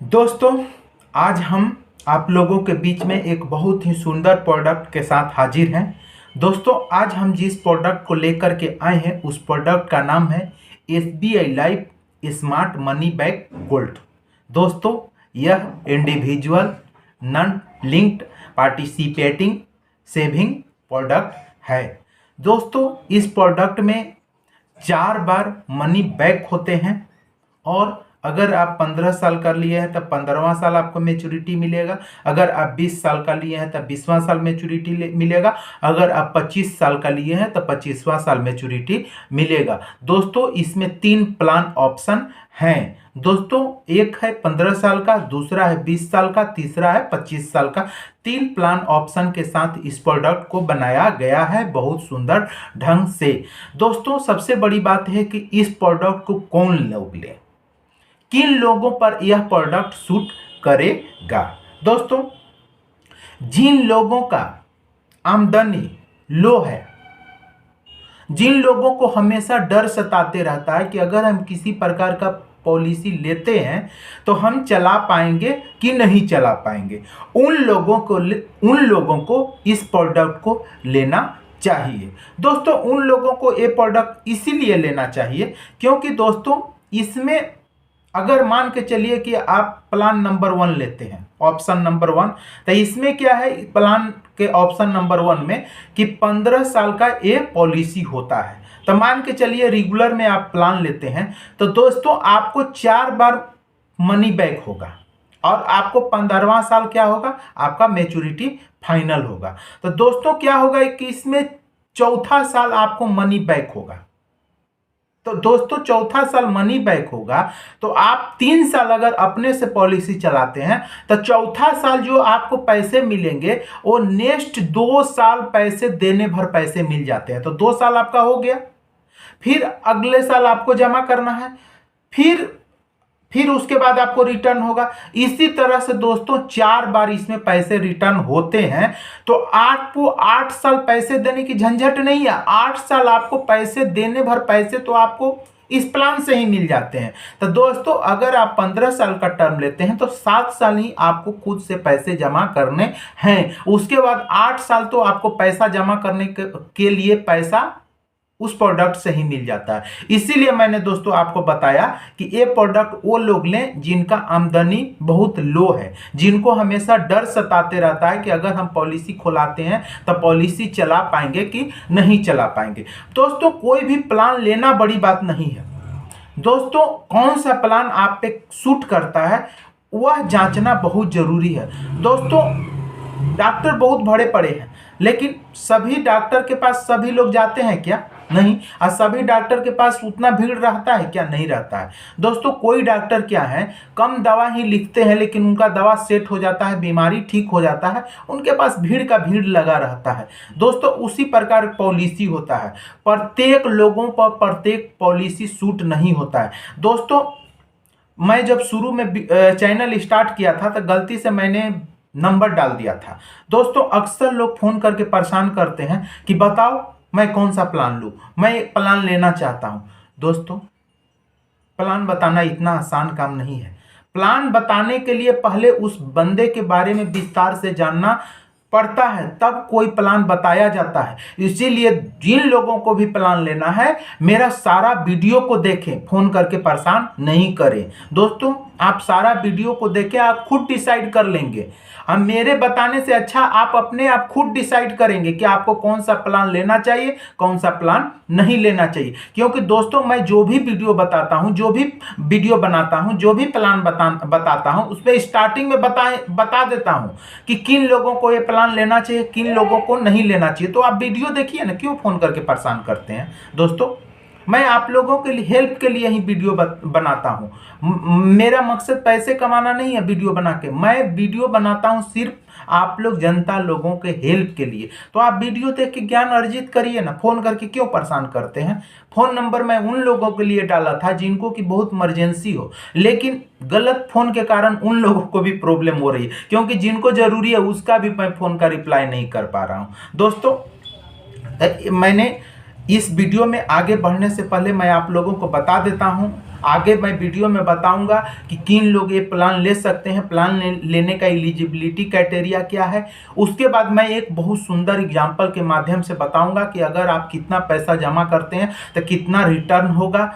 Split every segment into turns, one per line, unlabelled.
दोस्तों, आज हम आप लोगों के बीच में एक बहुत ही सुंदर प्रोडक्ट के साथ हाजिर हैं। दोस्तों, आज हम जिस प्रोडक्ट को लेकर के आए हैं उस प्रोडक्ट का नाम है SBI life smart money bag gold. दोस्तों, यह individual non linked participating saving product है। दोस्तों, इस प्रोडक्ट में 4 बार मनी बैक होते हैं और अगर आप 15 साल कर लिए हैं तब 15वां साल आपको मैच्योरिटी मिलेगा। अगर आप 20 साल का लिए हैं तब 20वां साल मैच्योरिटी मिलेगा। अगर आप 25 साल का लिए हैं तब 25वां साल मैच्योरिटी मिलेगा। दोस्तों, इसमें 3 प्लान ऑप्शन हैं। दोस्तों, एक है 15 साल का, दूसरा है 20 साल का, तीसरा है 25 साल का। 3 प्लान ऑप्शन के साथ इस प्रोडक्ट को बनाया गया है बहुत सुंदर ढंग से। दोस्तों, सबसे बड़ी बात है कि इस प्रोडक्ट को कौन लोग ले, किन लोगों पर यह प्रोडक्ट सूट करेगा। दोस्तों, जिन लोगों का आमदनी लो है, जिन लोगों को हमेशा डर सताते रहता है कि अगर हम किसी प्रकार का पॉलिसी लेते हैं तो हम चला पाएंगे कि नहीं चला पाएंगे, उन लोगों को इस प्रोडक्ट को लेना चाहिए। दोस्तों, उन लोगों को ये प्रोडक्ट इसीलिए लेना चाहिए क्योंकि दोस्तों, इसमें अगर मान के चलिए कि आप प्लान नंबर 1 लेते हैं, ऑप्शन नंबर 1, तो इसमें क्या है, प्लान के ऑप्शन नंबर 1 में कि 15 साल का ये पॉलिसी होता है। तो मान के चलिए रेगुलर में आप प्लान लेते हैं तो दोस्तों आपको 4 बार मनी बैक होगा और आपको 15वां साल क्या होगा, आपका मैच्योरिटी फाइनल होगा। तो दोस्तों क्या होगा कि इसमें चौथा साल आपको मनी बैक होगा। तो दोस्तों, चौथा साल मनी बैक होगा तो आप 3 साल अगर अपने से पॉलिसी चलाते हैं तो चौथा साल जो आपको पैसे मिलेंगे वो नेक्स्ट 2 साल पैसे देने भर पैसे मिल जाते हैं। तो 2 साल आपका हो गया, फिर अगले साल आपको जमा करना है, फिर उसके बाद आपको रिटर्न होगा। इसी तरह से दोस्तों 4 बार इसमें पैसे रिटर्न होते हैं। तो आपको 8 साल पैसे देने की झंझट नहीं है। 8 साल आपको पैसे देने भर पैसे तो आपको इस प्लान से ही मिल जाते हैं। तो दोस्तों, अगर आप 15 साल का टर्म लेते हैं तो 7 साल ही आपको खुद से पैसे जमा करने हैं। उसके बाद 8 साल तो आपको पैसा जमा करने के लिए पैसा उस प्रोडक्ट से ही मिल जाता है। इसीलिए मैंने दोस्तों आपको बताया कि ये प्रोडक्ट वो लोग लें जिनका आमदनी बहुत लो है, जिनको हमेशा डर सताते रहता है कि अगर हम पॉलिसी खोलाते हैं तो पॉलिसी चला पाएंगे कि नहीं चला पाएंगे। दोस्तों, कोई भी प्लान लेना बड़ी बात नहीं है। दोस्तों, कौन सा प्लान आप पे सूट करता है वह जांचना बहुत जरूरी है। दोस्तों, डॉक्टर बहुत बड़े पड़े हैं लेकिन सभी डॉक्टर के पास सभी लोग जाते हैं क्या? नहीं। और सभी डॉक्टर के पास उतना भीड़ रहता है क्या? नहीं रहता है। दोस्तों, कोई डॉक्टर क्या है, कम दवा ही लिखते हैं लेकिन उनका दवा सेट हो जाता है, बीमारी ठीक हो जाता है, उनके पास भीड़ का भीड़ लगा रहता है। दोस्तों, उसी प्रकार पॉलिसी होता है, प्रत्येक लोगों पर प्रत्येक पॉलिसी सूट नहीं होता है। दोस्तों, मैं जब शुरू में चैनल स्टार्ट किया था तो गलती से मैंने नंबर डाल दिया था। दोस्तों, अक्सर लोग फोन करके परेशान करते हैं कि बताओ मैं कौन सा प्लान लूं, मैं एक प्लान लेना चाहता हूं। दोस्तों, प्लान बताना इतना आसान काम नहीं है। प्लान बताने के लिए पहले उस बंदे के बारे में विस्तार से जानना पड़ता है, तब कोई प्लान बताया जाता है। इसीलिए जिन लोगों को भी प्लान लेना है मेरा सारा वीडियो को देखें, फोन करके परेशान नहीं करें। दोस्तों, आप सारा वीडियो को देखें, आप खुद डिसाइड कर लेंगे। अब मेरे बताने से अच्छा आप अपने आप खुद डिसाइड करेंगे कि आपको कौन सा प्लान लेना चाहिए, कौन सा प्लान नहीं लेना चाहिए। क्योंकि दोस्तों, मैं जो भी वीडियो बताता हूं, जो भी वीडियो बनाता हूं, जो भी प्लान बताता हूं, उसमें स्टार्टिंग में बता देता हूं कि किन लोगों को ये प्लान लेना चाहिए, किन लोगों को नहीं लेना चाहिए। तो आप वीडियो देखिए ना, क्यों फोन करके परेशान करते हैं। दोस्तों, मैं आप लोगों के लिए हेल्प के लिए ही वीडियो बनाता हूं। मेरा मकसद पैसे कमाना नहीं है वीडियो बना के। मैं वीडियो बनाता हूं सिर्फ आप लोग जनता लोगों के हेल्प के लिए। तो आप वीडियो देख के ज्ञान अर्जित करिए ना, फोन करके क्यों परेशान करते हैं। फोन नंबर मैं उन लोगों के लिए डाला था जिनको की बहुत इमरजेंसी हो, लेकिन गलत फोन के कारण उन लोगों को भी प्रॉब्लम हो रही है, क्योंकि जिनको जरूरी है उसका भी मैं फोन का रिप्लाई नहीं कर पा रहा हूं। दोस्तों, मैंने इस वीडियो में आगे बढ़ने से पहले मैं आप लोगों को बता देता हूं, आगे मैं वीडियो में बताऊंगा कि किन लोग ये प्लान ले सकते हैं, प्लान लेने का एलिजिबिलिटी क्राइटेरिया क्या है। उसके बाद मैं एक बहुत सुंदर एग्जाम्पल के माध्यम से बताऊंगा कि अगर आप कितना पैसा जमा करते हैं तो कितना रिटर्न होगा,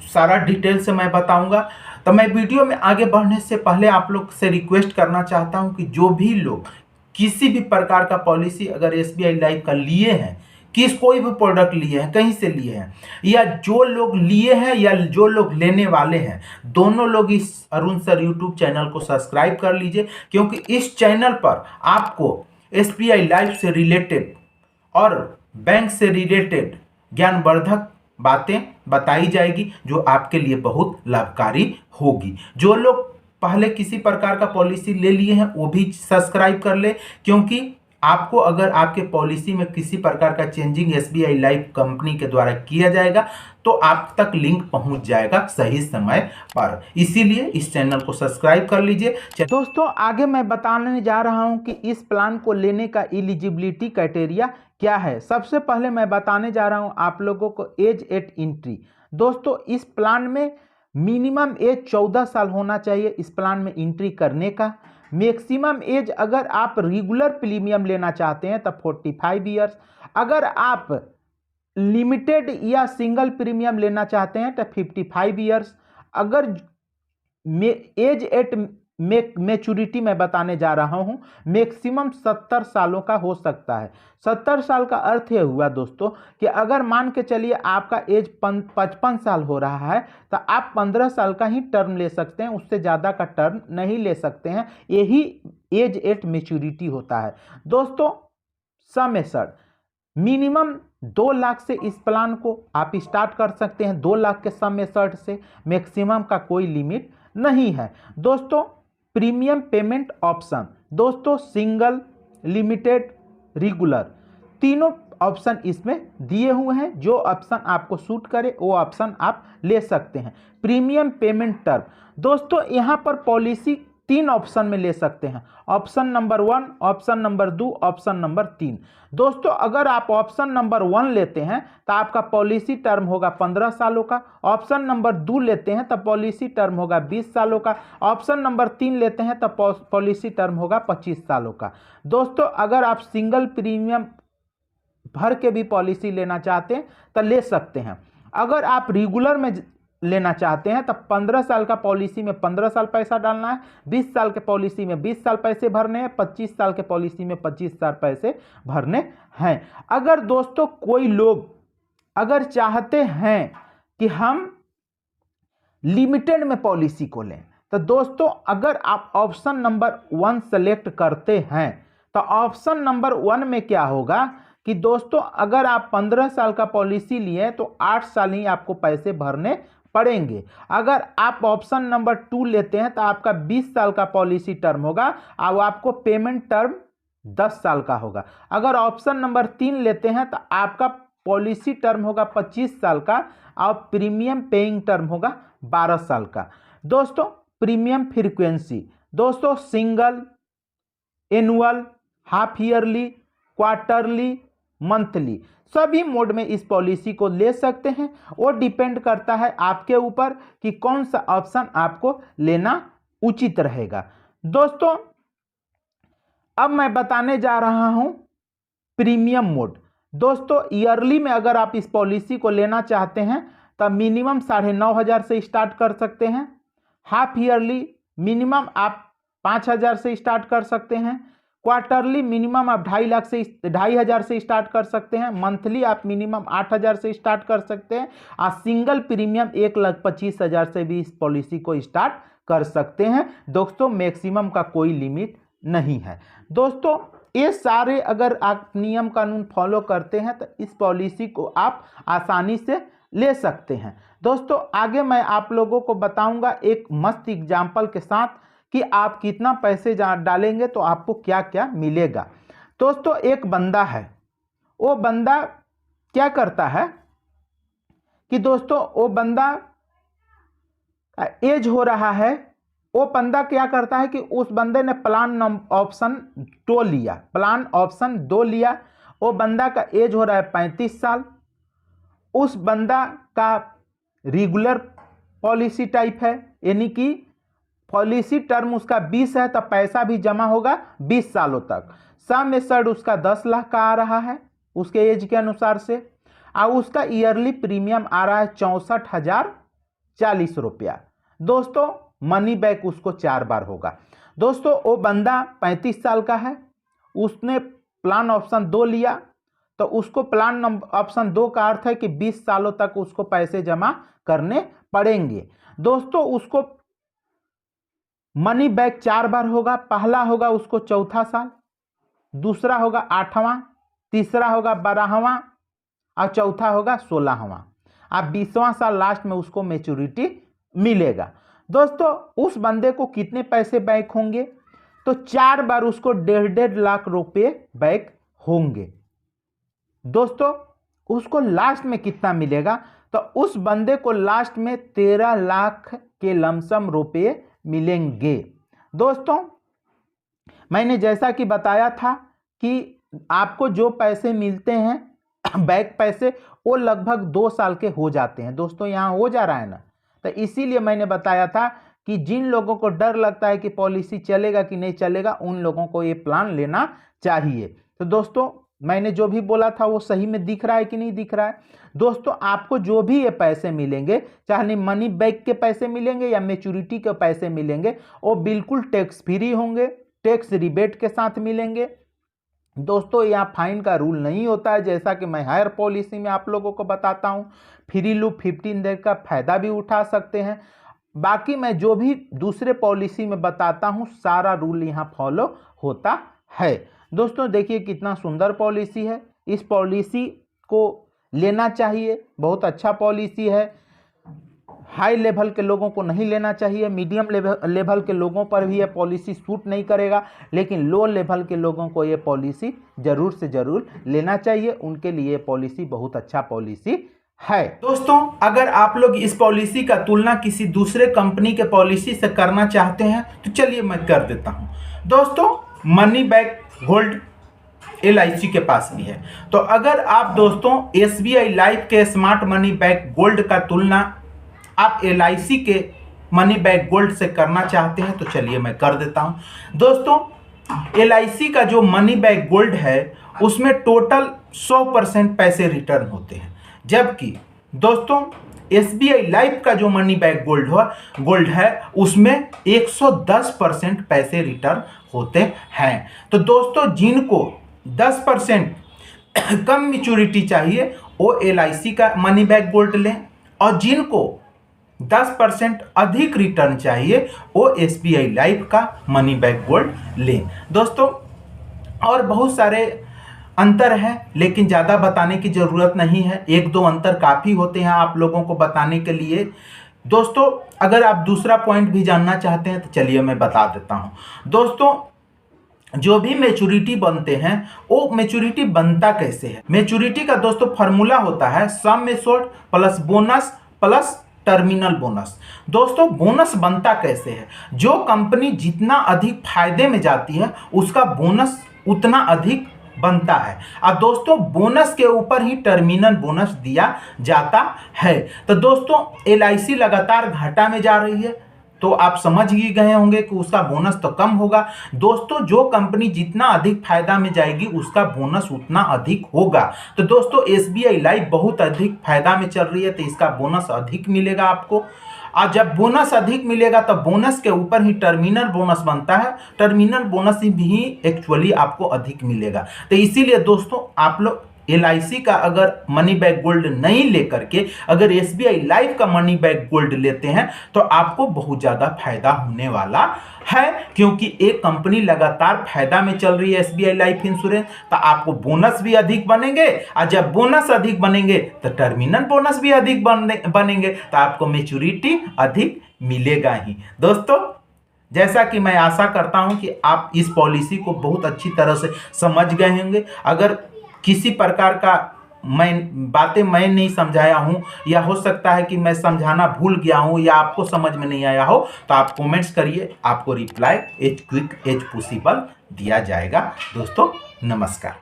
सारा डिटेल से मैं बताऊंगा। तो मैं वीडियो में आगे बढ़ने से पहले आप लोग से रिक्वेस्ट करना चाहता हूं कि जो भी लोग किसी भी प्रकार का पॉलिसी अगर एसबीआई लाइफ का लिए हैं, कोई भी प्रोडक्ट लिए हैं, कहीं से लिए हैं, या जो लोग लिए हैं या जो लोग लेने वाले हैं, दोनों लोग इस अरुण सर यूट्यूब चैनल को सब्सक्राइब कर लीजिए, क्योंकि इस चैनल पर आपको एसबीआई लाइफ से रिलेटेड और बैंक से रिलेटेड ज्ञानवर्धक बातें बताई जाएगी जो आपके लिए बहुत लाभकारी होगी। जो लोग पहले किसी प्रकार का पॉलिसी ले लिए हैं वो भी सब्सक्राइब कर ले, क्योंकि आपको अगर आपके पॉलिसी में किसी प्रकार का चेंजिंग एसबीआई लाइफ कंपनी के द्वारा किया जाएगा तो आप तक लिंक पहुंच जाएगा सही समय पर। इसीलिए इस चैनल को सब्सक्राइब कर लीजिए। दोस्तों आगे मैं बताने जा रहा हूं कि इस प्लान को लेने का एलिजिबिलिटी क्राइटेरिया क्या है। सबसे पहले मैं बताने जा रहा हूं आप लोगों को एज एट एंट्री। दोस्तों इस प्लान में मिनिमम एज 14 साल होना चाहिए इस प्लान में एंट्री करने का। मैक्सिमम एज अगर आप रेगुलर प्रीमियम लेना चाहते हैं तब 45 ईयर्स, अगर आप लिमिटेड या सिंगल प्रीमियम लेना चाहते हैं तो 55 ईयर्स। अगर एज एट मैच्योरिटी मैं बताने जा रहा हूं, मैक्सिमम 70 सालों का हो सकता है। 70 साल का अर्थ यह हुआ दोस्तों कि अगर मान के चलिए आपका एज 55 साल हो रहा है तो आप 15 साल का ही टर्म ले सकते हैं, उससे ज़्यादा का टर्म नहीं ले सकते हैं। यही एज एट मैच्योरिटी होता है। दोस्तों सम एश्योर्ड मिनिमम 2 लाख से इस प्लान को आप स्टार्ट कर सकते हैं। 2 लाख के सम एश्योर्ड से मैक्सिमम का कोई लिमिट नहीं है। दोस्तों प्रीमियम पेमेंट ऑप्शन, दोस्तों सिंगल, लिमिटेड, रेगुलर तीनों ऑप्शन इसमें दिए हुए हैं। जो ऑप्शन आपको सूट करे वो ऑप्शन आप ले सकते हैं। प्रीमियम पेमेंट टर्म, दोस्तों यहां पर पॉलिसी 3 ऑप्शन में ले सकते हैं। Option number 1, option number 2, option number 3। दोस्तों अगर आप ऑप्शन नंबर 1 लेते हैं तो आपका पॉलिसी टर्म होगा 15 सालों का। ऑप्शन नंबर 2 लेते हैं तो पॉलिसी टर्म होगा 20 सालों का। ऑप्शन नंबर 3 लेते हैं तो पॉलिसी टर्म होगा 25 सालों का। दोस्तों अगर आप सिंगल प्रीमियम भर के भी पॉलिसी लेना चाहते हैं तो ले सकते हैं। अगर आप रेगुलर में लेना चाहते हैं तो 15 साल का पॉलिसी में 15 साल पैसा डालना है, 20 साल के पॉलिसी में 20 साल पैसे भरने हैं, 25 साल के पॉलिसी में 25 साल पैसे भरने हैं। अगर दोस्तों कोई लोग अगर चाहते हैं कि हम लिमिटेड में पॉलिसी को लें तो दोस्तों अगर आप ऑप्शन नंबर 1 सेलेक्ट करते हैं तो ऑप्शन नंबर 1 में क्या होगा कि दोस्तों अगर आप 15 साल का पॉलिसी लिए तो 8 साल ही आपको पैसे भरने पड़ेंगे। अगर आप ऑप्शन नंबर 2 लेते हैं तो आपका 20 साल का पॉलिसी टर्म होगा और आपको पेमेंट टर्म 10 साल का होगा। अगर ऑप्शन नंबर 3 लेते हैं तो आपका पॉलिसी टर्म होगा 25 साल का और प्रीमियम पेइंग टर्म होगा 12 साल का। दोस्तों प्रीमियम फ्रीक्वेंसी, दोस्तों single, annual, half yearly, quarterly, monthly सभी मोड में इस पॉलिसी को ले सकते हैं। वो डिपेंड करता है आपके ऊपर कि कौन सा ऑप्शन आपको लेना उचित रहेगा। दोस्तों अब मैं बताने जा रहा हूं प्रीमियम मोड। दोस्तों ईयरली में अगर आप इस पॉलिसी को लेना चाहते हैं तो मिनिमम 9,500 से स्टार्ट कर सकते हैं। हाफ ईयरली मिनिमम आप 5,000 से स्टार्ट कर सकते हैं। क्वार्टरली मिनिमम आप 2,50,000 से स्टार्ट कर सकते हैं। मंथली आप मिनिमम 8,000 से स्टार्ट कर सकते हैं। और सिंगल प्रीमियम 1,25,000 से भी इस पॉलिसी को स्टार्ट कर सकते हैं। दोस्तों मैक्सिमम का कोई लिमिट नहीं है। दोस्तों ये सारे अगर आप नियम कानून फॉलो करते हैं तो इस पॉलिसी को आप आसानी से ले सकते हैं। दोस्तों आगे मैं आप लोगों को बताऊंगा एक मस्त एग्जाम्पल के साथ कि आप कितना पैसे डालेंगे तो आपको क्या क्या मिलेगा। दोस्तों एक बंदा है, वो बंदा क्या करता है कि दोस्तों वो बंदा एज हो रहा है, वो बंदा क्या करता है कि उस बंदे ने प्लान ऑप्शन 2 लिया, प्लान ऑप्शन 2 लिया। वो बंदा का एज हो रहा है 35 साल। उस बंदा का रेगुलर पॉलिसी टाइप है, यानी कि पॉलिसी टर्म उसका 20 है तो पैसा भी जमा होगा 20 सालों तक। सम एश्योर्ड उसका 10 लाख का आ रहा है उसके एज के अनुसार से, और उसका ईयरली प्रीमियम आ रहा है 64,040 रुपया। दोस्तों मनी बैक उसको 4 बार होगा। दोस्तों वो बंदा 35 साल का है, उसने प्लान ऑप्शन 2 लिया, तो उसको प्लान ऑप्शन 2 का अर्थ है कि 20 सालों तक उसको पैसे जमा करने पड़ेंगे। दोस्तों उसको मनी बैक 4 बार होगा। पहला होगा उसको 4था साल, दूसरा होगा 8वां, तीसरा होगा 12वां और चौथा होगा 16वां। अब 20वां साल लास्ट में उसको मैच्योरिटी मिलेगा। दोस्तों उस बंदे को कितने पैसे बैक होंगे? तो 4 बार उसको 1.5 लाख रुपए बैक होंगे। दोस्तों उसको लास्ट में कितना मिलेगा? तो उस बंदे को लास्ट में 13 लाख के लमसम रुपए मिलेंगे। दोस्तों मैंने जैसा कि बताया था कि आपको जो पैसे मिलते हैं बैक पैसे, वो लगभग 2 साल के हो जाते हैं। दोस्तों यहाँ हो जा रहा है ना, तो इसीलिए मैंने बताया था कि जिन लोगों को डर लगता है कि पॉलिसी चलेगा कि नहीं चलेगा, उन लोगों को ये प्लान लेना चाहिए। तो दोस्तों मैंने जो भी बोला था वो सही में दिख रहा है कि नहीं दिख रहा है? दोस्तों आपको जो भी ये पैसे मिलेंगे, चाहे मनी बैक के पैसे मिलेंगे या मैच्योरिटी के पैसे मिलेंगे, वो बिल्कुल टैक्स फ्री होंगे, टैक्स रिबेट के साथ मिलेंगे। दोस्तों यहाँ फाइन का रूल नहीं होता है, जैसा कि मैं हायर पॉलिसी में आप लोगों को बताता हूँ। फ्री लूप 15 डेज का फायदा भी उठा सकते हैं। बाकी मैं जो भी दूसरे पॉलिसी में बताता हूँ सारा रूल यहाँ फॉलो होता है। दोस्तों देखिए कितना सुंदर पॉलिसी है, इस पॉलिसी को लेना चाहिए, बहुत अच्छा पॉलिसी है। हाई लेवल के लोगों को नहीं लेना चाहिए, मीडियम लेवल के लोगों पर भी ये पॉलिसी सूट नहीं करेगा, लेकिन लो लेवल के लोगों को ये पॉलिसी जरूर से जरूर लेना चाहिए, उनके लिए पॉलिसी बहुत अच्छा पॉलिसी है। दोस्तों अगर आप लोग इस पॉलिसी का तुलना किसी दूसरे कंपनी के पॉलिसी से करना चाहते हैं तो चलिए मैं कर देता हूं। दोस्तों मनी बैक गोल्ड LIC के पास भी है, तो अगर आप दोस्तों SBI लाइफ के स्मार्ट मनी बैक गोल्ड का तुलना आप LIC के मनी बैक गोल्ड से करना चाहते हैं तो चलिए मैं कर देता हूं। दोस्तों LIC का जो मनी बैक गोल्ड है उसमें टोटल 100% पैसे रिटर्न होते हैं, जबकि दोस्तों SBI लाइफ का जो मनी बैक गोल्ड है उसमें 110% पैसे रिटर्न होते हैं। तो दोस्तों जिनको 10% कम मैच्योरिटी चाहिए वो LIC का मनी बैक गोल्ड लें, और जिनको 10% अधिक रिटर्न चाहिए वो SBI लाइफ का मनी बैक गोल्ड लें। दोस्तों और बहुत सारे अंतर है, लेकिन ज़्यादा बताने की ज़रूरत नहीं है, 1-2 अंतर काफ़ी होते हैं आप लोगों को बताने के लिए। दोस्तों अगर आप दूसरा पॉइंट भी जानना चाहते हैं तो चलिए मैं बता देता हूं। दोस्तों जो भी मैच्योरिटी बनते हैं वो मैच्योरिटी बनता कैसे है? मैच्योरिटी का दोस्तों फॉर्मूला होता है sum assured plus bonus plus terminal bonus. दोस्तों बोनस बनता कैसे है? जो कंपनी जितना अधिक फायदे में जाती है उसका बोनस उतना अधिक बनता है, और दोस्तों बोनस के ऊपर ही टर्मिनल बोनस दिया जाता है। तो दोस्तों LIC लगातार घाटा में जा रही है, तो आप समझ ही गए होंगे कि उसका बोनस तो कम होगा। दोस्तों जो कंपनी जितना अधिक फायदा में जाएगी उसका बोनस उतना अधिक होगा। तो दोस्तों SBI लाइफ बहुत अधिक फायदा में चल रही है, तो इसका बोनस अधिक मिलेगा आपको, और जब बोनस अधिक मिलेगा तो बोनस के ऊपर ही टर्मिनल बोनस बनता है, टर्मिनल बोनस भी एक्चुअली आपको अधिक मिलेगा। तो इसीलिए दोस्तों आप लोग LIC का अगर मनी बैक गोल्ड नहीं लेकर के अगर SBI लाइफ का मनी बैक गोल्ड लेते हैं तो आपको बहुत ज़्यादा फायदा होने वाला है, क्योंकि एक कंपनी लगातार फायदा में चल रही है SBI लाइफ इंश्योरेंस, तो आपको बोनस भी अधिक बनेंगे, और जब बोनस अधिक बनेंगे तो टर्मिनल बोनस भी अधिक बनेंगे, तो आपको मैच्योरिटी अधिक मिलेगा ही। दोस्तों जैसा कि मैं आशा करता हूं कि आप इस पॉलिसी को बहुत अच्छी तरह से समझ गए होंगे। अगर किसी प्रकार का बातें मैं नहीं समझाया हूं, या हो सकता है कि मैं समझाना भूल गया हूं या आपको समझ में नहीं आया हो, तो आप कमेंट्स करिए, आपको reply as quick as possible दिया जाएगा। दोस्तों नमस्कार।